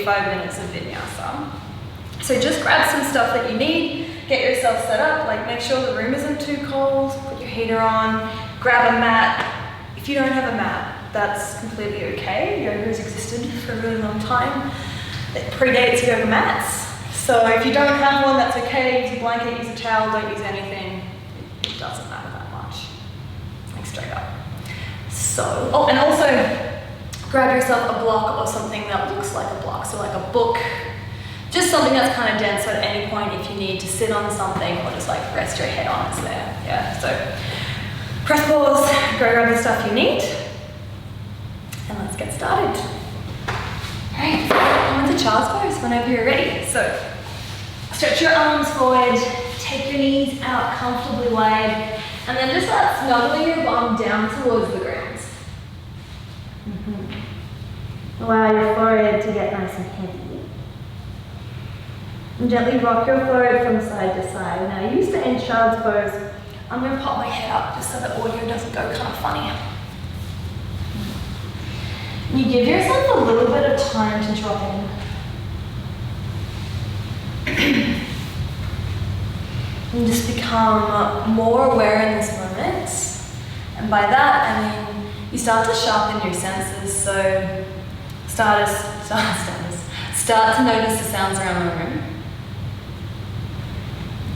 45 minutes of vinyasa. So just grab some stuff that you need, get yourself set up, like make sure the room isn't too cold, put your heater on, grab a mat. If you don't have a mat, that's completely okay. Yoga has existed for a really long time. It predates yoga mats. So if you don't have one, that's okay. Use a blanket, use a towel, don't use anything. It doesn't matter that much. Like straight up. So, oh, and also grab yourself a block or something that looks like a block. So like a book, just something that's kind of dense, so at any point if you need to sit on something or just like rest your head on, it's there. Yeah, so press pause, go grab the stuff you need, and let's get started. Alright, come into child's pose whenever you're ready. So stretch your arms forward, take your knees out comfortably wide, and then just start snuggling your bum down towards the ground. Allow your forehead to get nice and heavy. And gently rock your forehead from side to side. Now you stay in child's pose. I'm going to pop my head up just so the audio doesn't go kind of funny. And you give yourself a little bit of time to drop in. And just become more aware in this moment. And by that, I mean, you start to sharpen your senses. So start to notice the sounds around the room.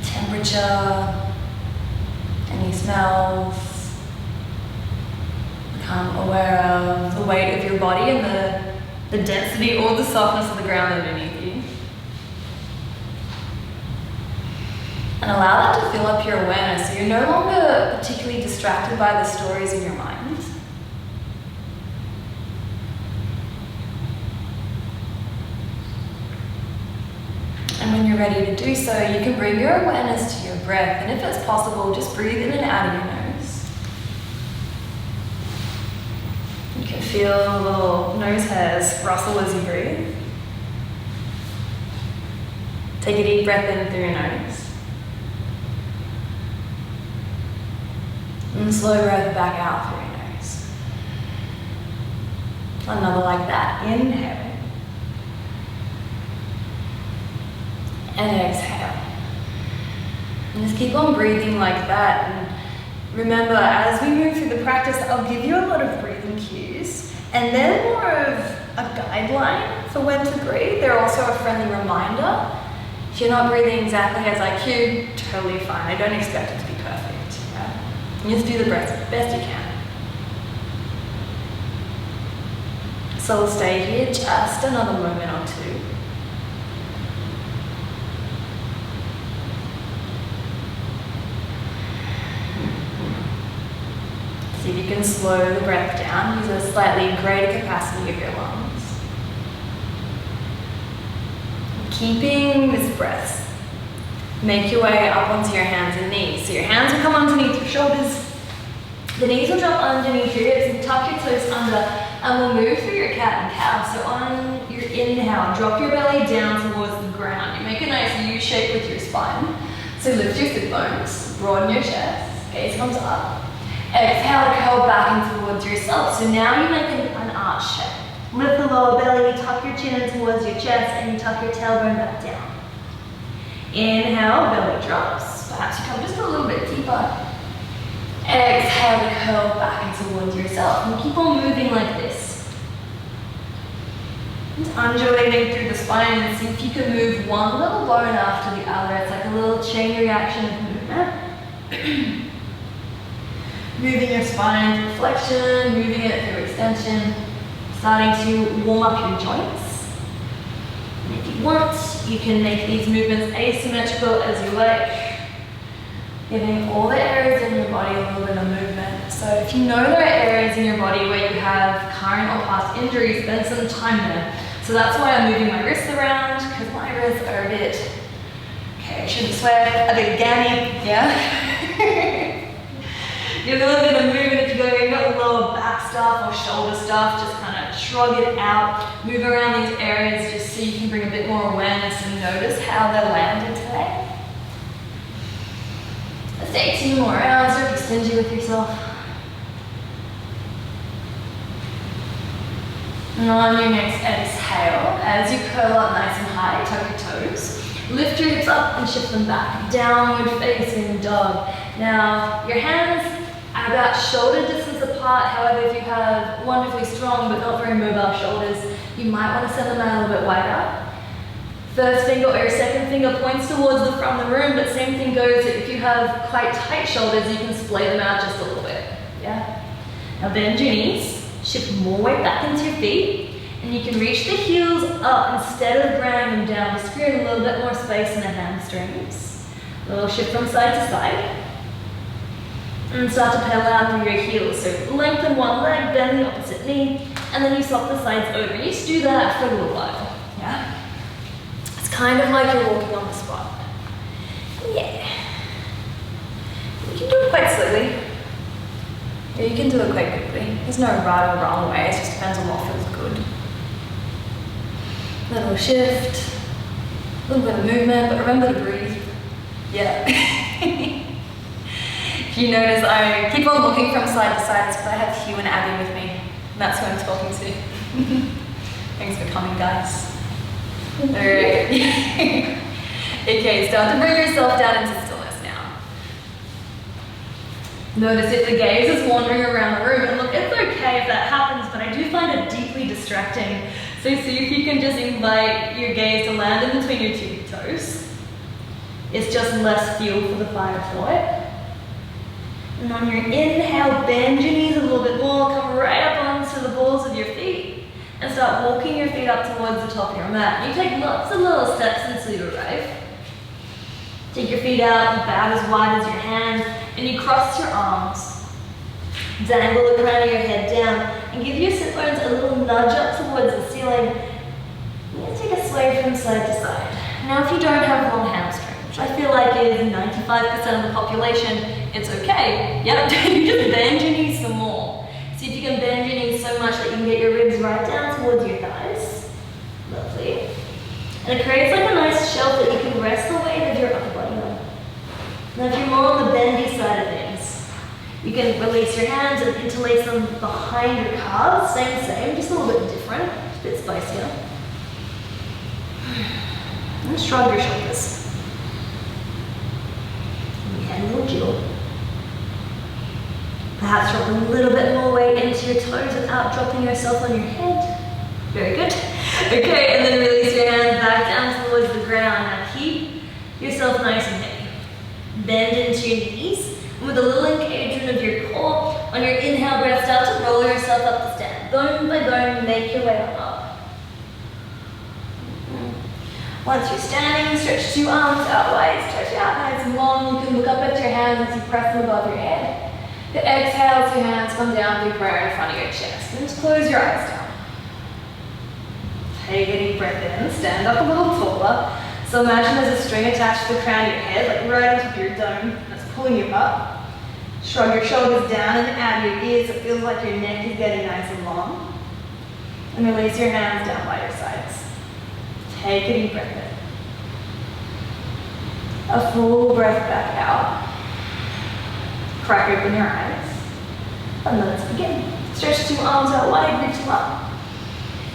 Temperature, any smells. Become aware of the weight of your body and the density or the softness of the ground underneath you. And allow that to fill up your awareness so you're no longer particularly distracted by the stories in your mind. And when you're ready to do so, you can bring your awareness to your breath, and if it's possible, just breathe in and out of your nose. You can feel the little nose hairs rustle as you breathe. Take a deep breath in through your nose. And slow breath back out through your nose. Another like that. Inhale. And exhale. And just keep on breathing like that. And remember, as we move through the practice, I'll give you a lot of breathing cues. And they're more of a guideline for when to breathe. They're also a friendly reminder. If you're not breathing exactly as I cue, totally fine. I don't expect it to be perfect. Yeah? You just do the best you can. So we'll stay here just another moment or two. See if you can slow the breath down, use a slightly greater capacity of your lungs. Keeping this breath, make your way up onto your hands and knees. So your hands will come underneath your shoulders, the knees will drop underneath your hips, and tuck your toes under, and we'll move through your cat and cow. So on your inhale, drop your belly down towards the ground. You make a nice U shape with your spine. So lift your sit bones, broaden your chest, gaze comes up. Exhale to curl back in towards yourself. So now you make an arch shape. Lift the lower belly, you tuck your chin in towards your chest, and you tuck your tailbone back down. Inhale, belly drops. Perhaps you come just a little bit deeper. Exhale to curl back in towards yourself. And keep on moving like this. And undulating through the spine, and see if you can move one little bone after the other. It's like a little chain reaction of movement. Moving your spine through flexion, moving it through extension, starting to warm up your joints. And if you want, you can make these movements asymmetrical as you like, giving all the areas in your body a little bit of movement. So if you know there are areas in your body where you have current or past injuries, spend some time there. So that's why I'm moving my wrists around, because my wrists are a bit, okay, I shouldn't swear, a bit gammy, yeah? Give a little bit of movement if you've got lower back stuff or shoulder stuff, just kind of shrug it out, move around these areas just so you can bring a bit more awareness and notice how they're landed today. Let's take 2 more rounds, or be stingy with yourself. And on your next exhale, as you curl up nice and high, tuck your toes. Lift your hips up and shift them back. Downward facing dog. Now, your hands are about shoulder distance apart. However, if you have wonderfully strong but not very mobile shoulders, you might want to send them out a little bit wider. First finger or your second finger points towards the front of the room, but same thing goes if you have quite tight shoulders, you can splay them out just a little bit. Yeah? Now bend your knees, shift more weight back into your feet, and you can reach the heels up instead of grounding them down, just create a little bit more space in the hamstrings. A little shift from side to side. And start to pedal out through your heels. So lengthen one leg, bend the opposite knee, and then you swap the sides over. You just do that for a little while. Yeah? It's kind of like you're walking on the spot. Yeah. You can do it quite slowly. Yeah, you can do it quite quickly. There's no right or wrong way, it just depends on what feels good. A little shift, a little bit of movement, but remember to breathe. Yeah. If you notice, I keep on looking from side to side because I have Hugh and Abby with me. And that's who I'm talking to. Thanks for coming, guys. Alright. Okay, start to bring yourself down into stillness now. Notice if the gaze is wandering around the room, and look, it's okay if that happens, but I do find it deeply distracting. So see if you can just invite your gaze to land in between your two toes. It's just less fuel for the fire thought. And on your inhale, bend your knees a little bit more, come right up onto the balls of your feet, and start walking your feet up towards the top of your mat. You take lots of little steps until you arrive. Take your feet out about as wide as your hands, and you cross your arms. Dangle the crown of your head down, and give your sit bones a little nudge up towards the ceiling. And just take a sway from side to side. Now if you don't have long hamstrings, which I feel like is 95% of the population, it's okay. Yep, you just bend your knees some more. See if you can bend your knees so much that you can get your ribs right down towards your thighs. Lovely. And it creates like a nice shelf that you can rest the weight of your upper body on. Now if you're more on the bendy side of things, you can release your hands and interlace them behind your calves. Same, just a little bit different, a bit spicier. And shrug your shoulders. And a little jiggle. Perhaps drop a little bit more weight into your toes without dropping yourself on your head. Very good. Okay, and then release your hands back down towards the ground. Now keep yourself nice and heavy. Bend into your knees. And with a little engagement of your core, on your inhale breath, start to roll yourself up the stand. Bone by bone, make your way on up. Once you're standing, stretch two arms out wide, stretch out nice and long. You can look up at your hands as you press them above your head. The exhale, your hands come down through prayer in front of your chest. And just close your eyes down. Take a deep breath in, stand up a little taller. So imagine there's a string attached to the crown of your head, like right on top of your dome, that's pulling you up. Shrug your shoulders down and out of your ears, it feels like your neck is getting nice and long. And release your hands down by your sides. Take a deep breath in. A full breath back out. Crack open your eyes. And let's begin. Stretch two arms out wide, reach them up.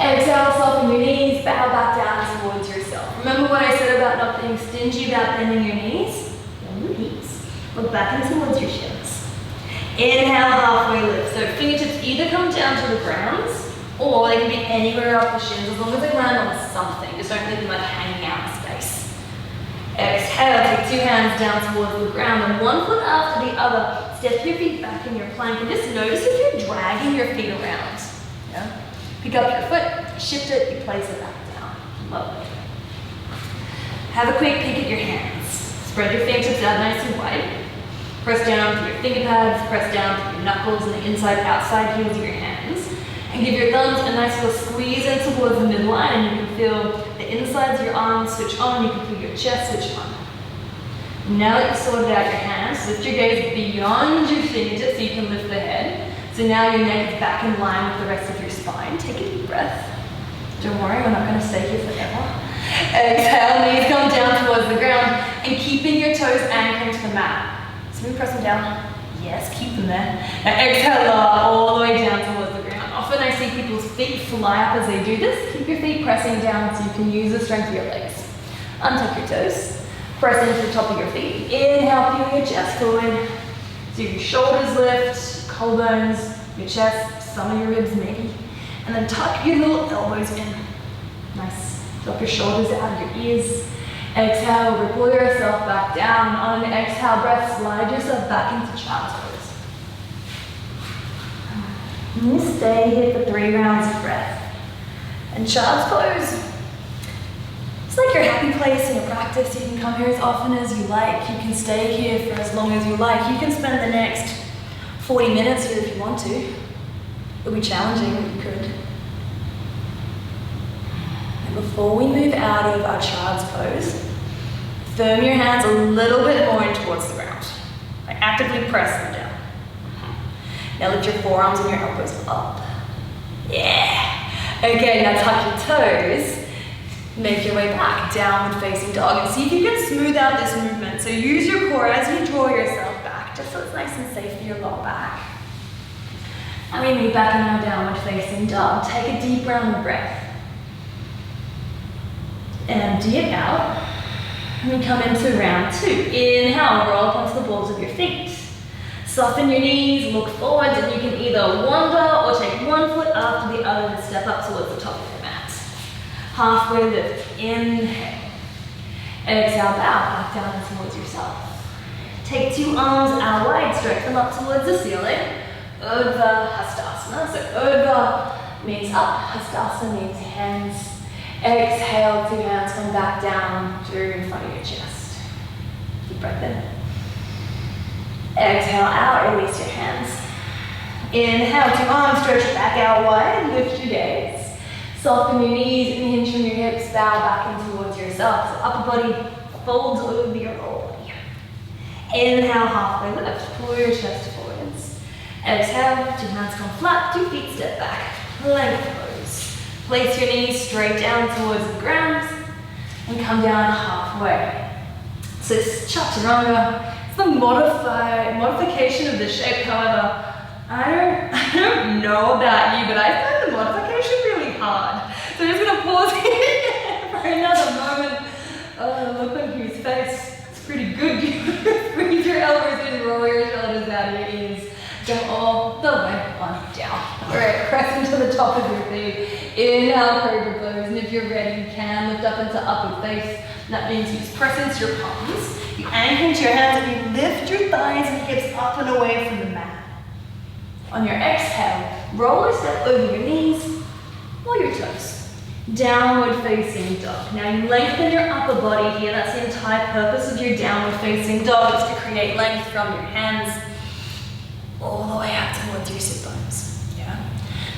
Exhale, soften your knees, bow back down towards yourself. Remember what I said about not being stingy about bending your knees? Bend your knees. Look back in towards your shins. Inhale, halfway lift. So fingertips either come down to the ground, or they can be anywhere up the shins, as long as they land on something. Just don't leave them like hanging out in space. Exhale, take two hands down towards the ground, and one foot after the other. Step your feet back in your plank, and just notice if you're dragging your feet around. Yeah? Pick up your foot, shift it, you place it back down. Lovely. Have a quick peek at your hands. Spread your fingertips out nice and wide. Press down through your finger pads, press down through your knuckles and the inside outside heels of your hands. And give your thumbs a nice little squeeze in towards the midline, and you can feel the insides of your arms switch on, you can feel your chest switch on. Now that you've sorted out your hands, lift your gaze beyond your fingertips so you can lift the head. So now your neck is back in line with the rest of your spine. Take a deep breath. Don't worry, we're not going to stay here forever. Exhale, knees come down towards the ground, and keeping your toes anchoring to the mat. So we press them down. Yes, keep them there. Now exhale, all the way down towards the ground. Often Often I see people's feet fly up as they do this. Keep your feet pressing down so you can use the strength of your legs. Untuck your toes. Press into the top of your feet. Inhale, peel your chest forward. So your shoulders lift, collarbones, your chest, some of your ribs maybe. And then tuck your little elbows in. Nice. Drop your shoulders out of your ears. Exhale, pull yourself back down. On an exhale breath, slide yourself back into child's pose. And you stay here for 3 rounds of breath. And child's pose, it's like your happy place in your practice. You can come here as often as you like. You can stay here for as long as you like. You can spend the next 40 minutes here if you want to. It'll be challenging, but you could. And before we move out of our child's pose, firm your hands a little bit more in towards the ground. Like actively press them down. Now lift your forearms and your elbows up. Yeah. Okay, now tuck your toes. Make your way back, downward facing dog, and see if you can smooth out this movement. So use your core as you draw yourself back, just so it's nice and safe for your lower back. And we move back in our downward facing dog. Take a deep round of breath. Empty it out. And we come into round 2. Inhale, roll up onto the balls of your feet. Soften your knees, look forward, and you can either wander or take one foot after the other to step up towards the top of your mat. Halfway lift, inhale. Exhale, bow back down towards yourself. Take 2 arms out wide, stretch them up towards the ceiling. Urdhva Hastasana. So Urdhva means up, Hastasana means hands. Exhale, 2 hands come back down through in front of your chest. Deep breath in. Exhale out, release your hands. Inhale, 2 arms, stretch back out wide, lift your gaze. Soften your knees, hinge from your hips, bow back in towards yourself. So upper body folds over your lower body. Inhale, halfway lift, pull your chest forwards. Exhale, 2 hands come flat, 2 feet step back, plank pose. Place your knees straight down towards the ground and come down halfway. So chaturanga, it's the modification of the shape. However, I don't know about you, but I find the modification really hard. So I'm just gonna pause here for another moment. Look on Hugh's face. It's pretty good. Breathe your elbows in, roll your shoulders out of your ears. Go all the way on down. Alright, press into the top of your feet. Inhale, cobra pose. And if you're ready, you can lift up into upward face. That means you just press into your palms. You anchor into your hands and you lift your thighs and hips up and away from the mat. On your exhale, roll a step over your knees or your toes. Downward facing dog. Now you lengthen your upper body here. That's the entire purpose of your downward facing dog, is to create length from your hands all the way out towards your sit bones. Yeah.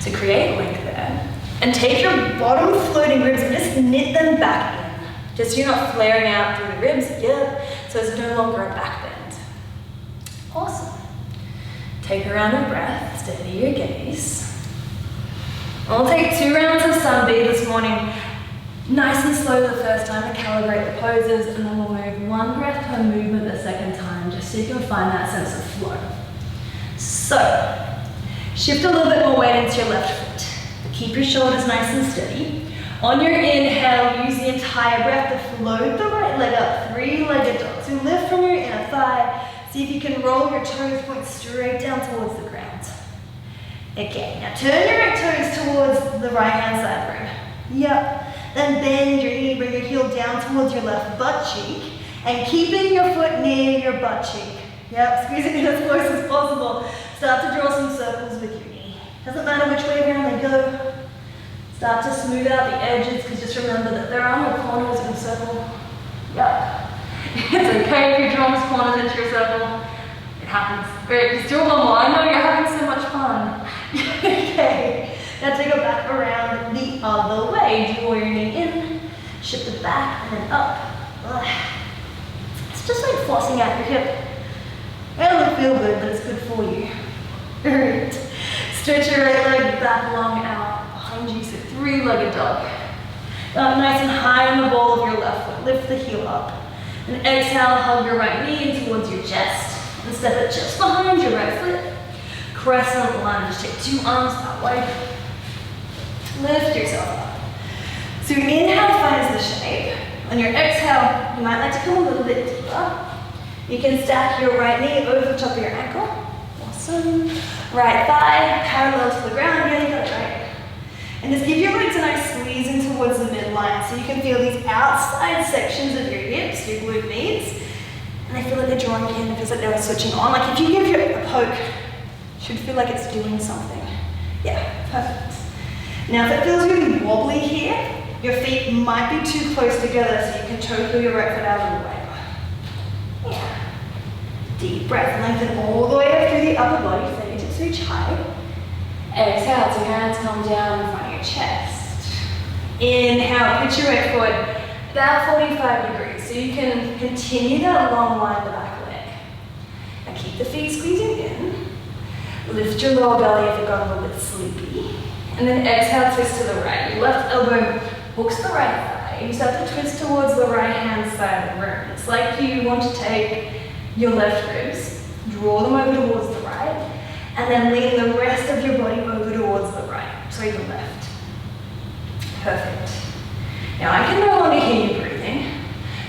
So create length there. And take your bottom floating ribs and just knit them back in. Just so you're not flaring out through the ribs. Yeah. So it's no longer a back bend. Awesome. Take a round of breath, steady your gaze. I'll take 2 rounds of sunbeam this morning. Nice and slow the first time to calibrate the poses, and then we'll move 1 breath per movement the second time, just so you can find that sense of flow. So, shift a little bit more weight into your left foot. Keep your shoulders nice and steady. On your inhale, use the entire breath to float the right leg up, 3-legged dog. So lift from your inner thigh. See if you can roll your toes, point straight down towards the ground. Okay, now turn your right toes towards the right hand side room. Yep. Then bend your knee, bring your heel down towards your left butt cheek, and keeping your foot near your butt cheek. Yep, squeeze it in as close as possible. Start to draw some circles with your knee. Doesn't matter which way around they go. Start to smooth out the edges, because just remember that there are no corners in a circle. Yep. It's okay if you draw those corners into your circle. It happens. Great, just do it one more. I know you're having so much fun. Okay. Now take it back around the other way. Draw your knee in, shift it back, and then up. It's just like flossing out your hip. It doesn't feel good, but it's good for you. Alright. Stretch your right leg back long out behind you, so 3-legged dog. Up nice and high on the ball of your left foot. Lift the heel up. And exhale, hug your right knee in towards your chest. And step it just behind your right foot. Crescent lunge. Take 2 arms that way. Lift yourself up. So inhale finds the shape. On your exhale, you might like to come a little bit deeper. You can stack your right knee over the top of your ankle. Awesome. Right thigh parallel to the ground. Yeah, you got it right. And just give your legs a nice squeeze in towards the midline so you can feel these outside sections of your hips, your glute meats, and they feel like they're drawing in. It feels like they're switching on. Like if you give your a poke, it should feel like it's doing something. Yeah, perfect. Now if it feels really wobbly here, your feet might be too close together so you can choke your right foot out of the way. Yeah. Deep breath, lengthen all the way up through the upper body, fingertips reach high. Exhale, so your hands come down in front of your chest. Inhale, pitch your right foot about 45 degrees, so you can continue that long line in the back leg. Now keep the feet squeezing in. Lift your lower belly if you've got a little bit sleepy. And then exhale, twist to the right. Your left elbow hooks the right thigh. You start to twist towards the right hand side of the room. It's like you want to take your left ribs, draw them over towards the right, and then lean the rest of your body over towards the right, so the left. Perfect. Now I can no longer hear you breathing,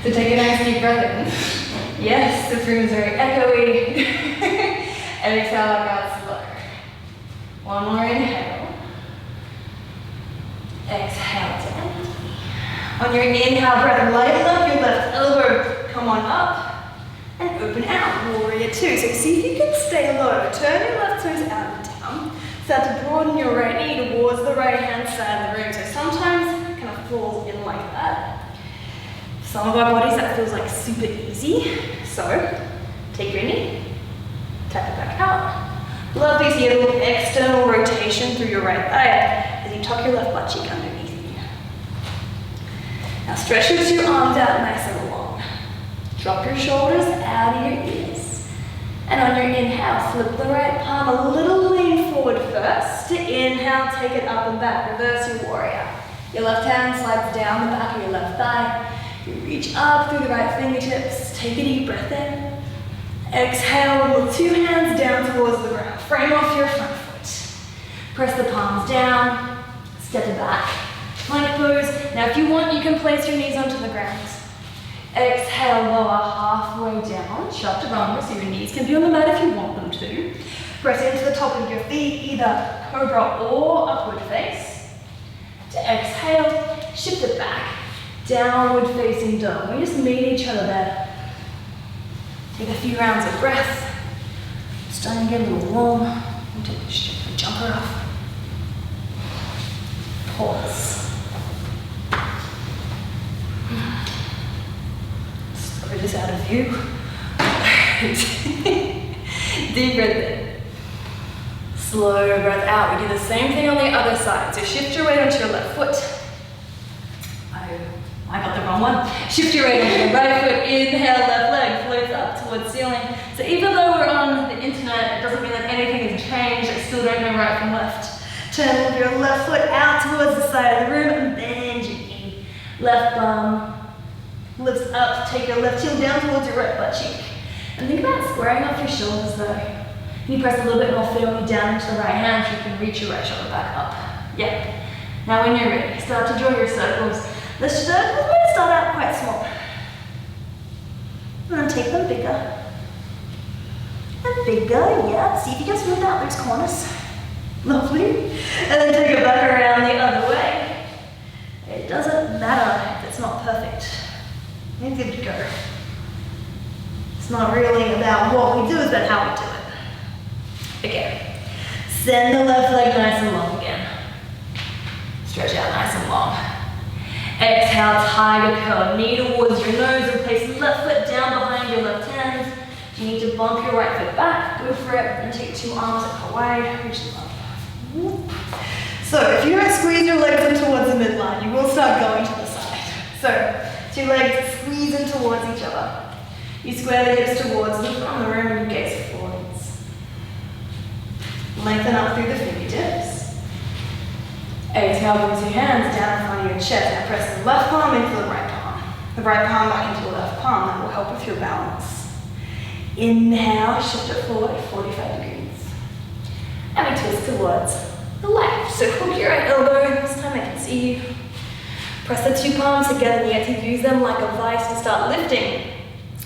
so take a nice deep breath in. Yes, this room is very echoey. Exhale out slow. One more inhale. Exhale to empty. On your inhale breath, lighten up your left elbow, come on up. And open out, warrior two. So see if you can stay low. Turn your left toes out and down. Start to broaden your right knee towards the right hand side of the room. So sometimes it kind of falls in like that. Some of our bodies that feels like super easy. So take your knee, tap it back out. Love these here, little external rotation through your right thigh as you tuck your left butt cheek underneath you. Now stretch your two arms out nice and long. Drop your shoulders out of your ears. And on your inhale, flip the right palm a little lean forward first. To inhale, take it up and back. Reverse your warrior. Your left hand slides down the back of your left thigh. You reach up through the right fingertips. Take a deep breath in. Exhale, with two hands down towards the ground. Frame off your front foot. Press the palms down. Step it back. Plank pose. Now if you want, you can place your knees onto the ground. Exhale, lower halfway down, chaturanga, so your knees can be on the mat if you want them to. Press into the top of your feet, either cobra or upward face. To exhale, shift it back, downward facing dog. We just meet each other there. Take a few rounds of breath. Starting to get a little warm. We'll take the jumper off. Pause. Slow this out of view. Deep breath in. Slow breath out. We do the same thing on the other side. So shift your weight onto your left foot. I got the wrong one. Shift your weight onto your right foot. Inhale, left leg floats up towards ceiling. So even though we're on the internet, it doesn't mean that anything has changed. I still don't know right from left. Turn your left foot out towards the side of the room and bend your knee. Left bum lifts up. Take your left heel down towards your right butt cheek. And think about squaring off your shoulders though. You press a little bit more firmly down into the right hand so you can reach your right shoulder back up. Yeah. Now when you're ready, start to draw your circles. The circles are going to start out quite small. And then take them bigger. And bigger, yeah. See if you can smooth out those corners. Lovely. And then take it back around the other way. It doesn't matter if it's not perfect. You're good to go. It's not really about what we do, it's about how we do it. Okay. Send the left leg nice and long again. Stretch out nice and long. Exhale, tiger curl. Knee towards your nose and place left foot down behind your left hand. If you need to bump your right foot back, go for it. And take two arms up wide, reach them up. So if you don't squeeze your legs in towards the midline, you will start going to the side. So two legs squeeze in towards each other. You square the hips towards the front of the room and you gaze forwards. Lengthen up through the fingertips. Exhale, brings your hands down in front of your chest. Now press the left palm into the right palm. The right palm back into the left palm. That will help with your balance. Inhale, shift it forward 45 degrees. And we twist towards the left. So hook your right elbow. Start See, press the two palms together and you get to use them like a vice to start lifting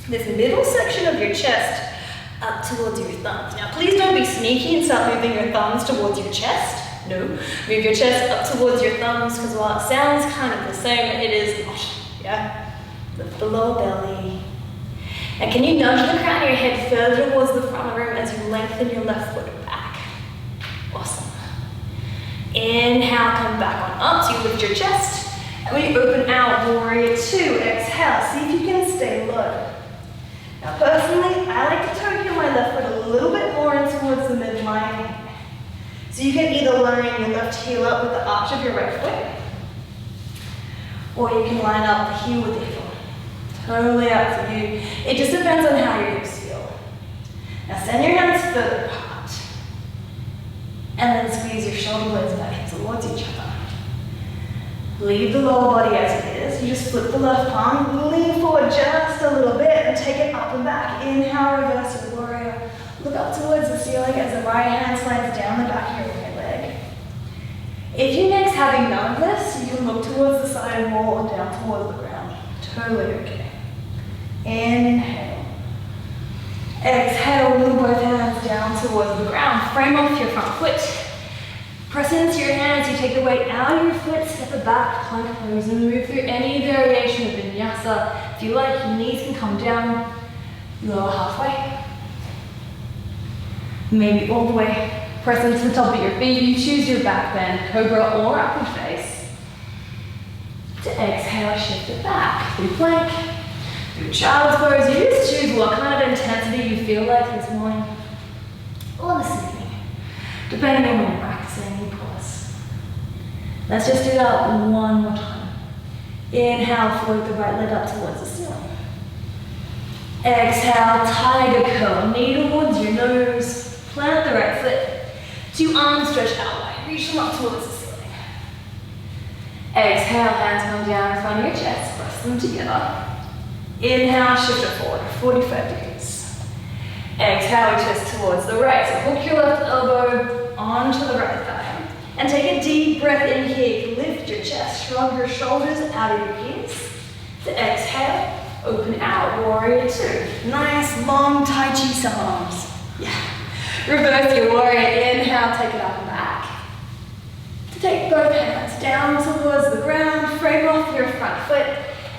this middle section of your chest up towards your thumbs. Now please don't be sneaky and start moving your thumbs towards your chest. No, move your chest up towards your thumbs, because while it sounds kind of the same, it is not. Yeah? Lift the lower belly. And can you nudge the crown of your head further towards the front of the room as you lengthen your left foot back? Awesome. Inhale, come back on up, so you lift your chest. And we open out, warrior two. Exhale, see if you can stay low. Now personally, I like to toe heel my left foot a little bit more in towards the midline. So you can either line your left heel up with the arch of your right foot, or you can line up the heel with the heel. Totally up to you. It just depends on how your hips feel. Now send your hands further apart, and then squeeze your shoulder blades back in towards each other. Leave the lower body as it is. You just flip the left palm, lean forward just a little bit, and take it up and back. Inhale, reverse your warrior. Look up towards the ceiling as the right hand slides down the back of your right leg. If your neck's having none of this, you can look towards the side wall or down towards the ground. Totally okay. And inhale. Exhale, move both hands down towards the ground. Frame off your front foot. Press into your hands, you take the weight out of your foot, step it back, plank pose, and move through any variation of vinyasa. If you like, your knees can come down, lower halfway. Maybe all the way. Press into the top of your feet. You choose your back bend, cobra or upward face. To exhale, shift it back. Through plank, through child's pose. You just choose what kind of intensity you feel like this morning or this evening, depending on when you're practicing. You pause. Let's just do that one more time. Inhale, float the right leg up towards the ceiling. Exhale, tiger curl, knee towards your nose. Plant the right foot. Two arms stretch out wide. Reach them up towards the ceiling. Exhale, hands come down in front of your chest. Press them together. Inhale, shift it forward, 45 degrees. Exhale, we twist towards the right. So hook your left elbow onto the right thigh. And take a deep breath in here. Lift your chest, shrug your shoulders out of your ears. To exhale, open out, warrior two. Nice, long Tai Chi arms. Yeah. Reverse your warrior, inhale, take it up and back. To take both hands down towards the ground, frame off your front foot.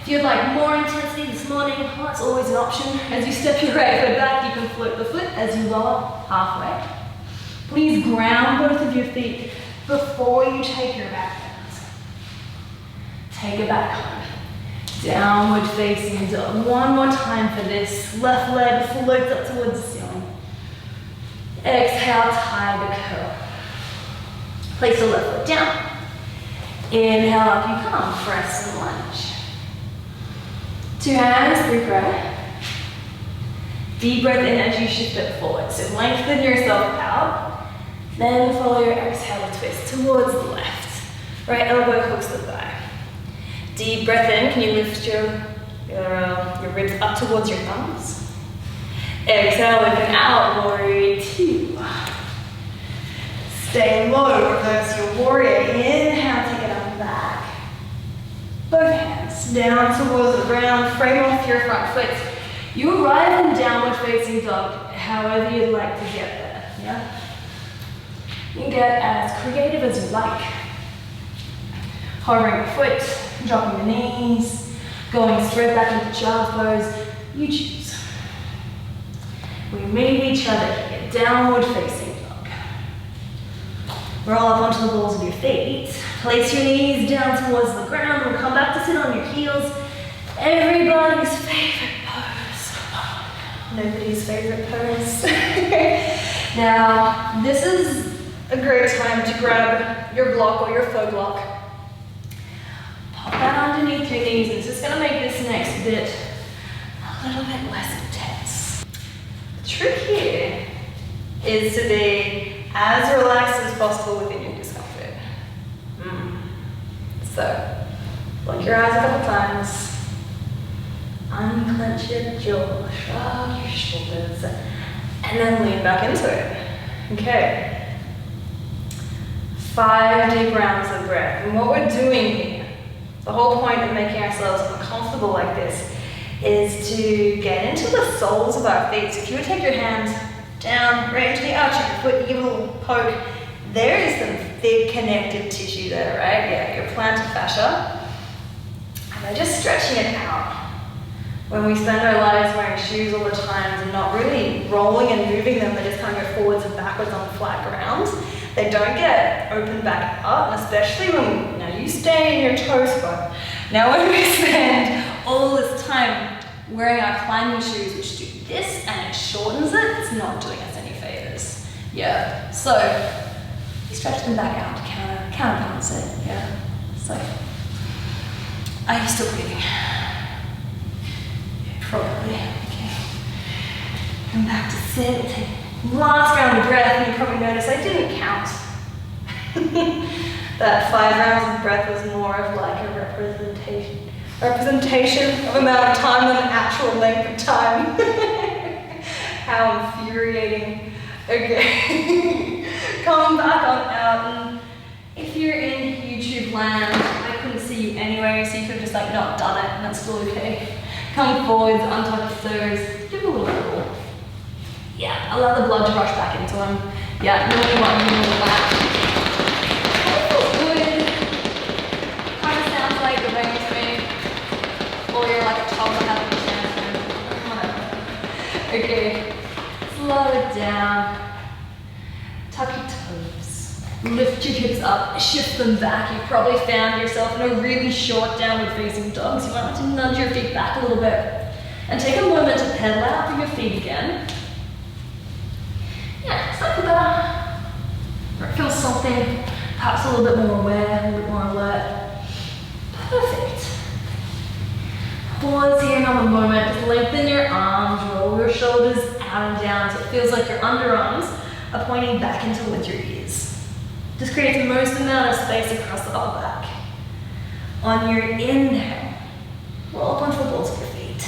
If you'd like more intensity this morning, that's always an option. As you step your right foot back, you can float the foot as you lower halfway. Please ground both of your feet before you take your back bends. Take it back home. Downward facing dog. One more time for this. Left leg floats up towards the ceiling. Exhale, tiger curl. Place the left foot down. Inhale, up you come. Press and lunge. Two hands, through prayer. Deep breath in as you shift it forward. So lengthen yourself out. Then follow your exhale to twist towards the left. Right elbow hooks the thigh. Deep breath in. Can you lift your ribs up towards your thumbs? Exhale, open out, warrior two. Stay low, reverse your warrior. Inhale, take it up and back. Both hands down towards the ground, frame off your front foot. You arrive in downward facing dog, however you'd like to get there, yeah? You can get as creative as you like. Hovering your foot, dropping the knees, going straight back into child's pose, you choose. We meet each other here, downward facing dog. Roll up onto the balls of your feet. Place your knees down towards the ground. We'll come back to sit on your heels. Everybody's favorite pose. Nobody's favorite pose. Now, this is a great time to grab your block or your faux block. Pop that underneath your knees. This is going to make this next bit a little bit less intense. The trick here is to be as relaxed as possible within your discomfort. So, blink your eyes a couple times. Unclench your jaw, shrug your shoulders, and then lean back into it. Okay. 5 deep rounds of breath. And what we're doing here, the whole point of making ourselves uncomfortable like this, is to get into the soles of our feet. So if you would take your hands down, right into the arch of your foot, give it a little poke, there is some thick connective tissue there, right? Yeah, your plantar fascia. And they're just stretching it out. When we spend our lives wearing shoes all the time and not really rolling and moving them, they just kind of go forwards and backwards on flat ground. They don't get opened back up, and especially when, now you stay in your toe spot. Now when we spend all this time wearing our climbing shoes, which do this and it shortens it, it's not doing us any favors. Yeah, so you stretch them back out to counterbalance it. Yeah, so are you still breathing? Probably. Okay. Come back to sit. Take last round of breath, and you probably notice I didn't count. That 5 rounds of breath was more of like a representation of amount of time than the actual length of time. How infuriating. Okay. Come back on out, and if you're in YouTube land, I couldn't see you anyway, so you could have just like not done it, and that's still okay. Come forwards, untouch your toes, give a little wiggle. Yeah, allow the blood to rush back into them. Yeah, really want you to relax. Feels good. Kind of sounds like you're going to me, or you're like a toddler having a tantrum. Okay, slow it down. Tuck your toes. Lift your hips up, shift them back. You've probably found yourself in a really short downward facing dog, so you want to nudge your feet back a little bit. And take a moment to pedal out for your feet again. Yeah, slightly better. Or feel something, perhaps a little bit more aware, a little bit more alert. Perfect. Pause here another moment. Just lengthen your arms, roll your shoulders out and down so it feels like your underarms are pointing back in towards your ears. Just create the most amount of space across the upper back. On your inhale, roll up onto the balls of your feet.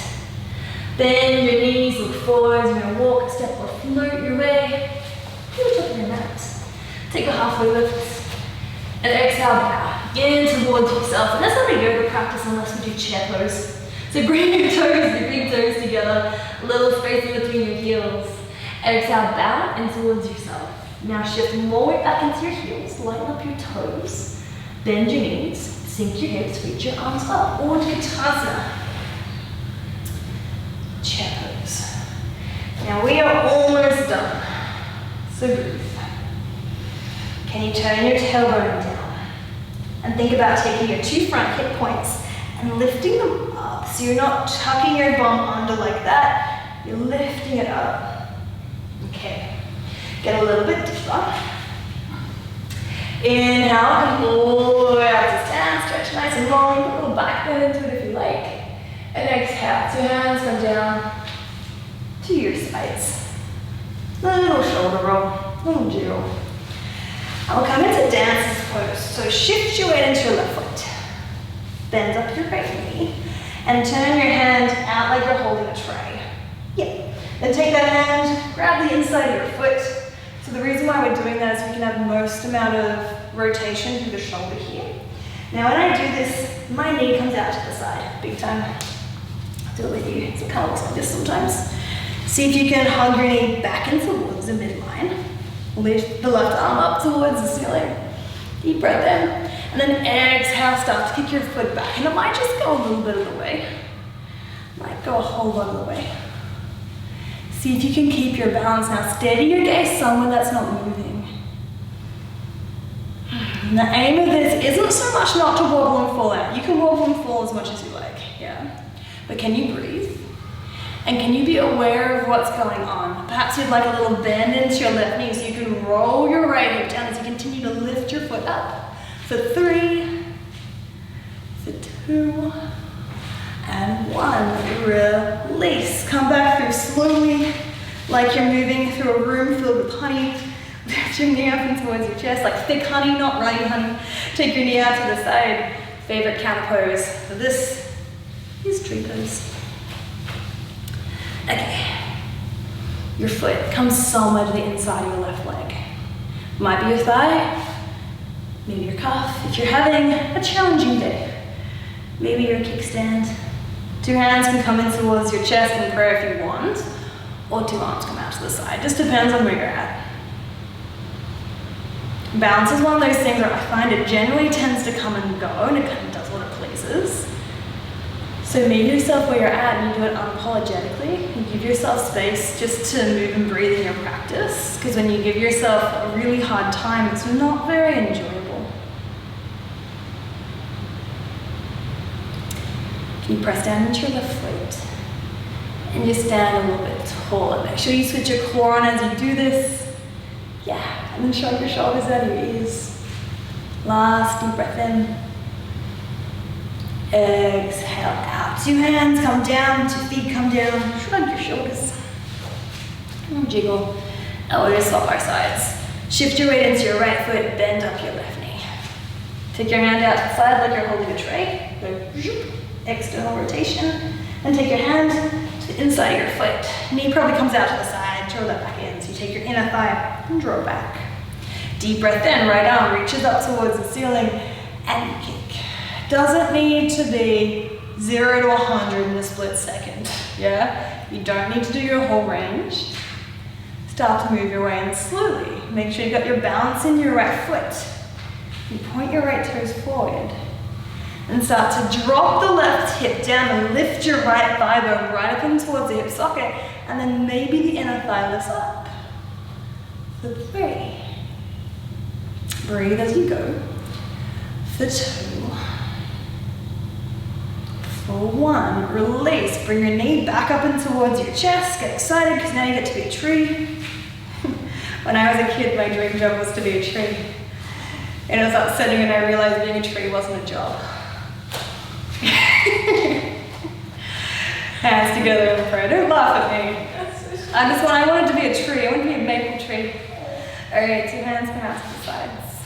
Bend your knees, look forwards. You're going to walk, step, or float your way to the top of your mat. Take a halfway lift. And exhale, bow in towards yourself. And that's not a yoga practice unless we do chair pose. So bring your toes, your big toes together. A little space in between your heels. Exhale, bow in towards yourself. Now shift more weight back into your heels, lighten up your toes, bend your knees, sink your hips, reach your arms up, or Utkatasana. Chair pose. Now we are almost done, so breathe. Can you turn your tailbone down? And think about taking your 2 front hip points and lifting them up, so you're not tucking your bum under like that, you're lifting it up. Okay. Get a little bit deeper. Inhale, come all the way out to stand, stretch nice and long, put a little back bend into it if you like. And exhale, 2 hands come down to your sides. Little shoulder roll, little jiggle. And we'll come into dancer's pose. So shift your weight into your left foot. Bend up your right knee. And turn your hand out like you're holding a tray. Yeah. Then take that hand, grab the inside of your foot. So the reason why we're doing that is we can have most amount of rotation through the shoulder here. Now when I do this, my knee comes out to the side, big time. I'll do it with you, so it kind of looks like this sometimes. See if you can hug your knee back in towards the midline. Lift the left arm up towards the ceiling. Deep breath in. And then exhale, start to kick your foot back. And it might just go a little bit of the way. Might go a whole lot of the way. See if you can keep your balance now. Steady your gaze somewhere that's not moving. And the aim of this isn't so much not to wobble and fall out. You can wobble and fall as much as you like, yeah. But can you breathe? And can you be aware of what's going on? Perhaps you'd like a little bend into your left knee so you can roll your right hip down as you continue to lift your foot up. For 3, for 2, and 1. Release. Come back through slowly, like you're moving through a room filled with honey. Lift your knee up and towards your chest, like thick honey, not runny honey. Take your knee out to the side. Favorite counter pose. So this is tree pose. Okay. Your foot comes somewhere to the inside of your left leg. Might be your thigh, maybe your calf. If you're having a challenging day, maybe your kickstand. 2 hands can come in towards your chest in prayer if you want, or 2 arms come out to the side. Just depends on where you're at. Balance is one of those things where I find it generally tends to come and go, and it kind of does what it pleases. So meet yourself where you're at and you do it unapologetically. You give yourself space just to move and breathe in your practice, because when you give yourself a really hard time, it's not very enjoyable. Can you press down into your left foot and just stand a little bit taller? Make sure you switch your core on as you do this. Yeah, and then shrug your shoulders out of your ears. Last deep breath in. Exhale out. 2 hands come down, 2 feet come down. Shrug your shoulders. And jiggle. Now we'll just swap our sides. Shift your weight into your right foot, bend up your left knee. Take your hand out to the side like you're holding a tray. Go zoop. External rotation, and take your hand to the inside of your foot. Knee probably comes out to the side, draw that back in. So you take your inner thigh and draw it back. Deep breath in, right arm reaches up towards the ceiling, and you kick. Doesn't need to be 0 to 100 in a split second, yeah? You don't need to do your whole range. Start to move your way in slowly. Make sure you got your balance in your right foot. You point your right toes forward. And start to drop the left hip down and lift your right thigh bone right up in towards the hip socket, and then maybe the inner thigh lifts up. For 3. Breathe as you go. For 2. For 1. Release. Bring your knee back up and towards your chest. Get excited because now you get to be a tree. When I was a kid, my dream job was to be a tree. And it was upsetting, and I realized being a tree wasn't a job. Hands together in prayer. Don't laugh at me. I wanted to be a tree. I wanted to be a maple tree. Alright, 2 hands come out to the sides.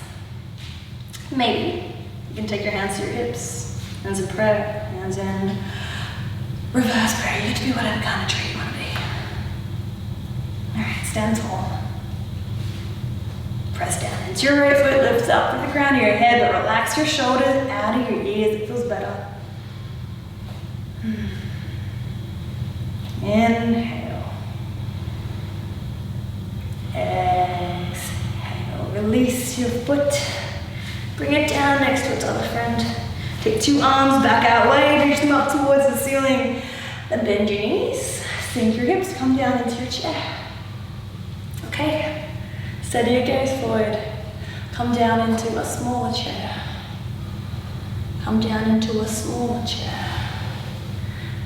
Maybe you can take your hands to your hips. Hands in prayer. Hands in reverse prayer. You get to be whatever kind of tree you want to be. Alright, stand tall. Press down into your right foot. Lift up to the crown of your head, but relax your shoulders out of your ears. It feels better. Inhale. Exhale. Release your foot. Bring it down next to its other friend. Take 2 arms back out wide. Reach them up towards the ceiling. Then bend your knees. Sink your hips. Come down into your chair. Okay. Steady your gaze forward. Come down into a smaller chair. Come down into a smaller chair.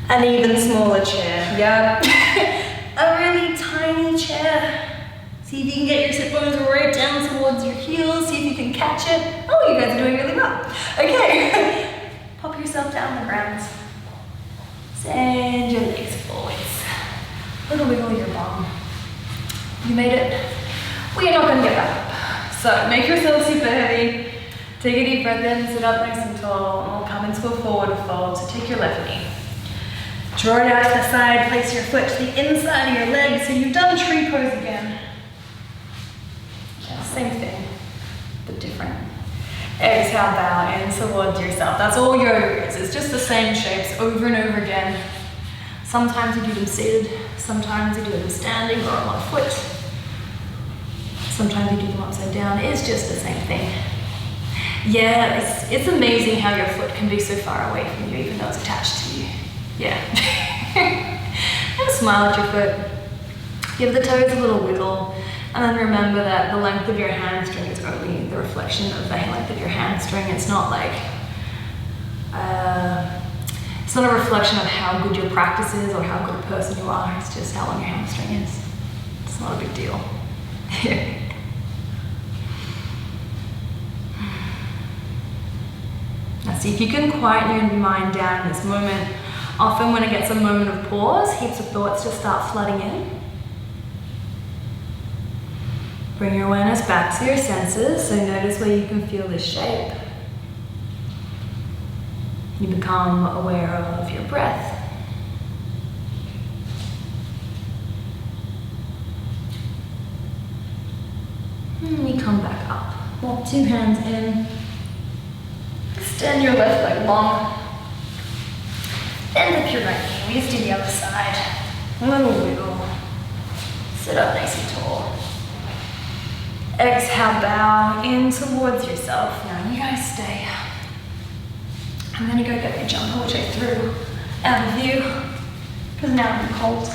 An even smaller chair. Yep. A really tiny chair. See if you can get your sit bones right down towards your heels. See if you can catch it. Oh, you guys are doing really well. Okay. Pop yourself down the ground. Send your legs forwards. Little wiggle your bum. You made it. We are not going to get back up. So make yourself super heavy. Take a deep breath in, sit up nice and tall, and we'll come into a forward fold. So take your left knee. Draw it out to the side, place your foot to the inside of your leg. So you've done tree pose again. Yeah, same thing, but different. Exhale, bow in towards yourself. That's all yoga is. It's just the same shapes over and over again. Sometimes you do them seated, sometimes you do them standing or on one foot. Sometimes you do them upside down. It's just the same thing. Yeah, it's amazing how your foot can be so far away from you even though it's attached to you. Yeah. And smile at your foot. Give the toes a little wiggle. And then remember that the length of your hamstring is only the reflection of the length of your hamstring. It's not like, it's not a reflection of how good your practice is or how good a person you are. It's just how long your hamstring is. It's not a big deal. Now see if you can quieten your mind down in this moment. Often when it gets a moment of pause, heaps of thoughts just start flooding in. Bring your awareness back to your senses, so notice where you can feel this shape. You become aware of your breath. And you come back up. Walk 2 hands in. Extend your left leg long. Bend up your right knee. We just do the other side. A little wiggle. Sit up nice and tall. Exhale, bow in towards yourself. Now you guys stay. I'm gonna go get my jumper, which I threw out of view, because now I'm cold.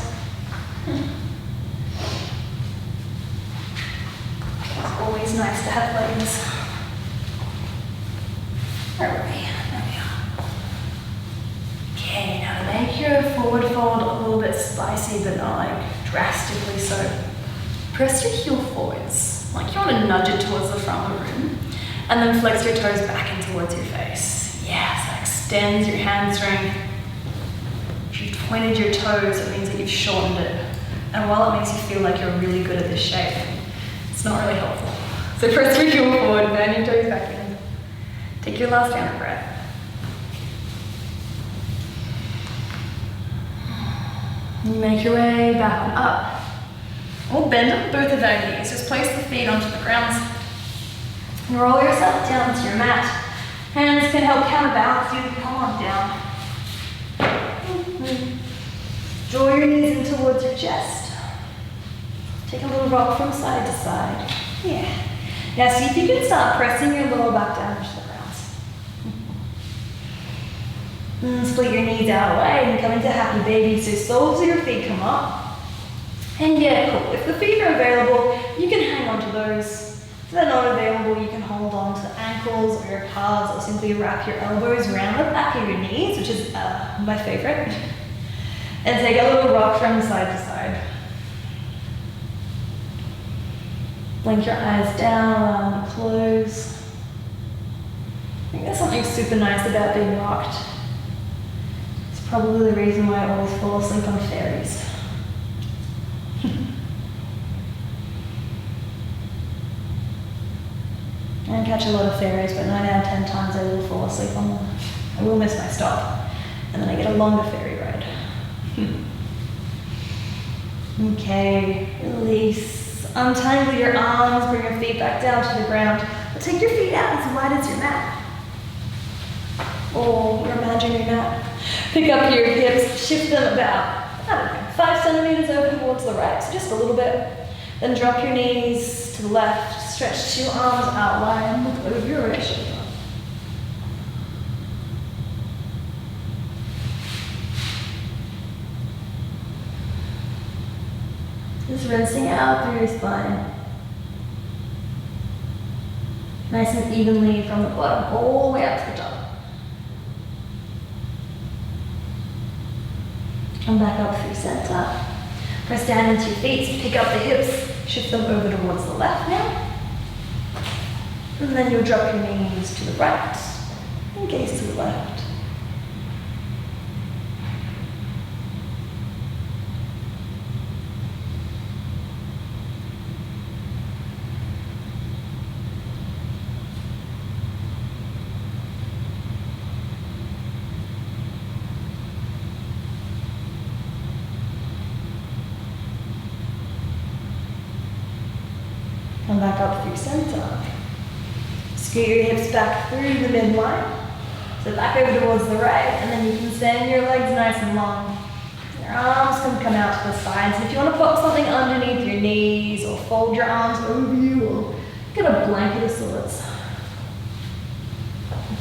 It's always nice to have leggings. Where are we? There we are. Okay, now to make your forward fold a little bit spicy, but not like drastically so. Press your heel forwards, like you want to nudge it towards the front of the room, and then flex your toes back in towards your face. Yes, that extends your hamstring. If you've pointed your toes, it means that you've shortened it. And while it makes you feel like you're really good at this shape, it's not really helpful. So press your heel forward, bend your toes back in. Take your last round of breath. You make your way back on up. Or bend up both of our knees. Just place the feet onto the ground. Roll yourself down to your mat. Hands can help counterbalance you. Come on down. Draw your knees in towards your chest. Take a little rock from side to side. Yeah. Now see if you can start pressing your lower back down to the ground. Split your knees out away and come into happy baby. So soles of your feet come up. And yeah, cool. If the feet are available, you can hang on to those. If they're not available, you can hold on to the ankles or your calves, or simply wrap your elbows around the back of your knees, which is my favorite. And take a little rock from side to side. Blink your eyes down, allow them to close. I think there's something super nice about being rocked. It's probably the reason why I always fall asleep on ferries. I don't catch a lot of ferries, but 9 out of 10 times I will fall asleep on them. I will miss my stop, and then I get a longer ferry ride. Okay, release. Untangle your arms, bring your feet back down to the ground. But take your feet out as wide as your mat. Or your imaginary mat. Pick up your hips, shift them about, 5 centimeters over towards the right, so just a little bit. Then drop your knees to the left, stretch 2 arms out wide, and look over your right shoulder. Just rinsing out through your spine. Nice and evenly from the bottom all the way up to the top. Come back up through center. Press down into your feet, so pick up the hips, shift them over towards the left now. And then you'll drop your knees to the right and gaze to the left. Come back up through center. Scoot your hips back through the midline. So back over towards the right, and then you can stand your legs nice and long. Your arms can come out to the sides. And if you want to pop something underneath your knees, or fold your arms over you, or get a blanket of sorts.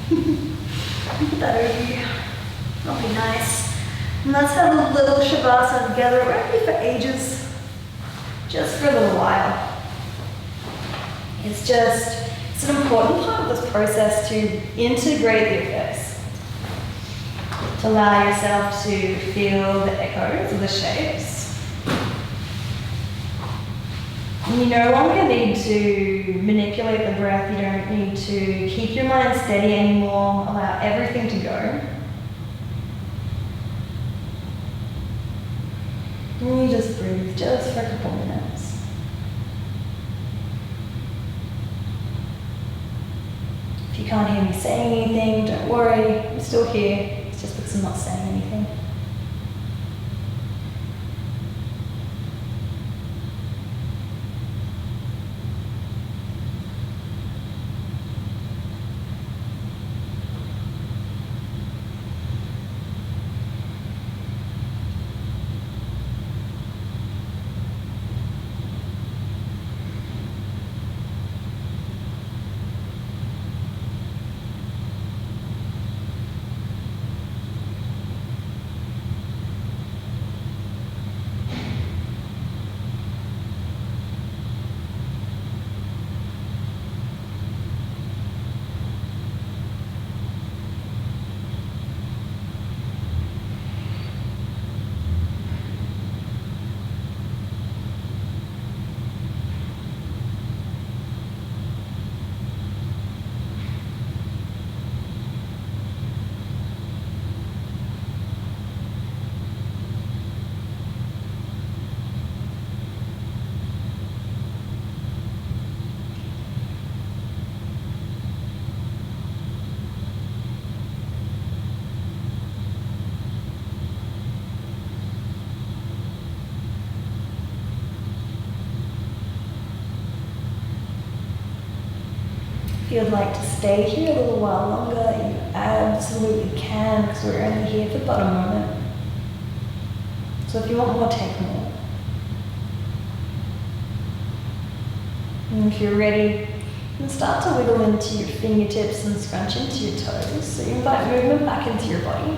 Put that over you. That'll be nice. And let's have a little Savasana together. It won't be for ages, just for a little while. It's an important part of this process to integrate the effects. To allow yourself to feel the echoes of the shapes. And you no longer need to manipulate the breath, you don't need to keep your mind steady anymore, allow everything to go. And you just breathe just for a couple minutes. If you can't hear me saying anything, don't worry, I'm still here. It's just because I'm not saying anything. you'd like to stay here a little while longer, you absolutely can, because we're only here for but a moment. So if you want more, take more. And if you're ready, you can start to wiggle into your fingertips and scrunch into your toes. So you invite movement back into your body.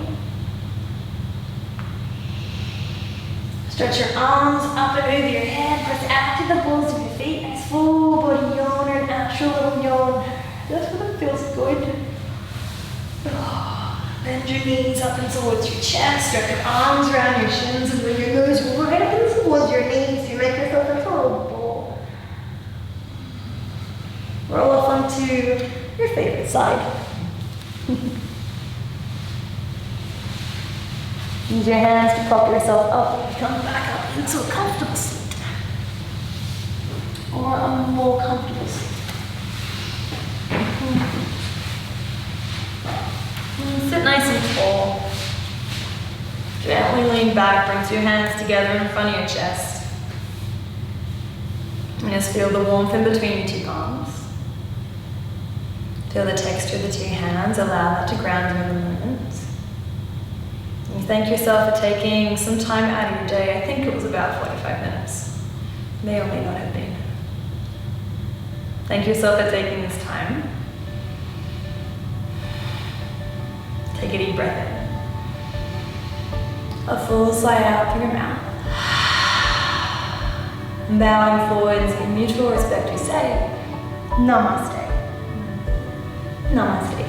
Stretch your arms up and over your head, press out to the balls of your feet. It's full body yawn or an actual little yawn. That's when it feels good. Bend your knees up and towards your chest, wrap your arms around your shins and bring your nose right up and towards your knees. You make yourself a total ball. Roll off onto your favorite side. Use your hands to prop yourself up and come back up into a comfortable seat. Or a more comfortable seat. And sit nice and tall. Gently lean back, bring two hands together in front of your chest. And just feel the warmth in between your two palms. Feel the texture of the two hands, allow that to ground you in the moment. You thank yourself for taking some time out of your day. I think it was about 45 minutes. May or may not have been. Thank yourself for taking this time. Take a deep breath in. A full sigh out through your mouth. And bowing forwards in mutual respect, we say, Namaste. Namaste.